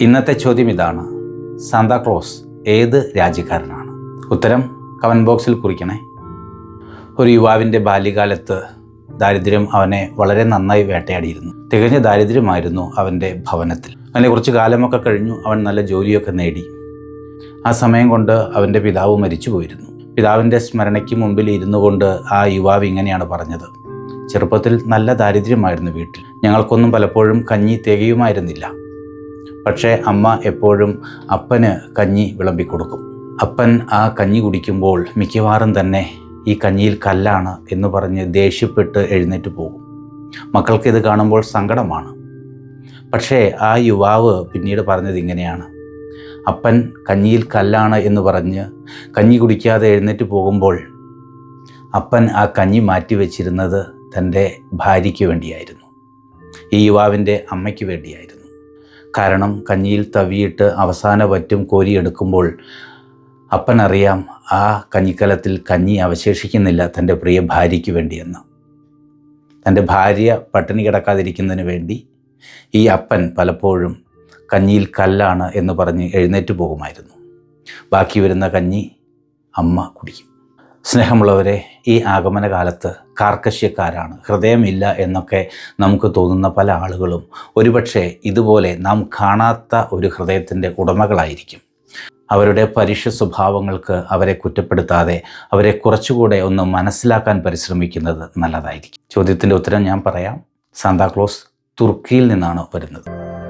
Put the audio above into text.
ഇന്നത്തെ ചോദ്യം ഇതാണ്: സാന്താക്ലോസ് ഏത് രാജ്യക്കാരനാണ്? ഉത്തരം കമൻറ്റ് ബോക്സിൽ കുറിക്കണേ. ഒരു യുവാവിൻ്റെ ബാല്യകാലത്ത് ദാരിദ്ര്യം അവനെ വളരെ നന്നായി വേട്ടയാടിയിരുന്നു. തികഞ്ഞ ദാരിദ്ര്യമായിരുന്നു അവൻ്റെ ഭവനത്തിൽ. അങ്ങനെ കുറച്ച് കാലമൊക്കെ കഴിഞ്ഞു. അവൻ നല്ല ജോലിയൊക്കെ നേടി. ആ സമയം കൊണ്ട് അവൻ്റെ പിതാവ് മരിച്ചു പോയിരുന്നു. പിതാവിൻ്റെ സ്മരണയ്ക്ക് മുമ്പിൽ ഇരുന്നു കൊണ്ട് ആ യുവാവ് ഇങ്ങനെയാണ് പറഞ്ഞത്: ചെറുപ്പത്തിൽ നല്ല ദാരിദ്ര്യമായിരുന്നു വീട്ടിൽ. ഞങ്ങൾക്കൊന്നും പലപ്പോഴും കഞ്ഞി തികയുമായിരുന്നില്ല. പക്ഷേ അമ്മ എപ്പോഴും അപ്പന് കഞ്ഞി വിളമ്പിക്കൊടുക്കും. അപ്പൻ ആ കഞ്ഞി കുടിക്കുമ്പോൾ മിക്കവാറും തന്നെ ഈ കഞ്ഞിയിൽ കല്ലാണ് എന്ന് പറഞ്ഞ് ദേഷ്യപ്പെട്ട് എഴുന്നേറ്റ് പോകും. മക്കൾക്കിത് കാണുമ്പോൾ സങ്കടമാണ്. പക്ഷേ ആ യുവാവ് പിന്നീട് പറഞ്ഞത് ഇങ്ങനെയാണ്: അപ്പൻ കഞ്ഞിയിൽ കല്ലാണ് എന്ന് പറഞ്ഞ് കഞ്ഞി കുടിക്കാതെ എഴുന്നേറ്റ് പോകുമ്പോൾ അപ്പൻ ആ കഞ്ഞി മാറ്റിവെച്ചിരുന്നത് തൻ്റെ ഭാര്യയ്ക്ക് വേണ്ടിയായിരുന്നു, ഈ യുവാവിൻ്റെ അമ്മയ്ക്ക് വേണ്ടിയായിരുന്നു. കാരണം കഞ്ഞിയിൽ തവിയിട്ട് അവസാന വറ്റും കോരിയെടുക്കുമ്പോൾ അപ്പനറിയാം ആ കഞ്ഞിക്കലത്തിൽ കഞ്ഞി അവശേഷിക്കുന്നില്ല തൻ്റെ പ്രിയ ഭാര്യയ്ക്ക് വേണ്ടിയെന്ന്. തൻ്റെ ഭാര്യ പട്ടിണി കിടക്കാതിരിക്കുന്നതിന് വേണ്ടി ഈ അപ്പൻ പലപ്പോഴും കഞ്ഞിയിൽ കല്ലാണ് എന്ന് പറഞ്ഞ് എഴുന്നേറ്റ് പോകുമായിരുന്നു. ബാക്കി വരുന്ന കഞ്ഞി അമ്മ കുടിക്കും. സ്നേഹമുള്ളവരെ, ഈ ആഗമനകാലത്ത് കാർക്കശ്യക്കാരാണ്, ഹൃദയമില്ല എന്നൊക്കെ നമുക്ക് തോന്നുന്ന പല ആളുകളും ഒരുപക്ഷെ ഇതുപോലെ നാം കാണാത്ത ഒരു ഹൃദയത്തിൻ്റെ ഉടമകളായിരിക്കും. അവരുടെ പരുഷ സ്വഭാവങ്ങൾക്ക് അവരെ കുറ്റപ്പെടുത്താതെ അവരെ കുറച്ചുകൂടെ ഒന്ന് മനസ്സിലാക്കാൻ പരിശ്രമിക്കുന്നത് നല്ലതായിരിക്കും. ചോദ്യത്തിൻ്റെ ഉത്തരം ഞാൻ പറയാം. സാന്താക്ലോസ് തുർക്കിയിൽ നിന്നാണ് വരുന്നത്.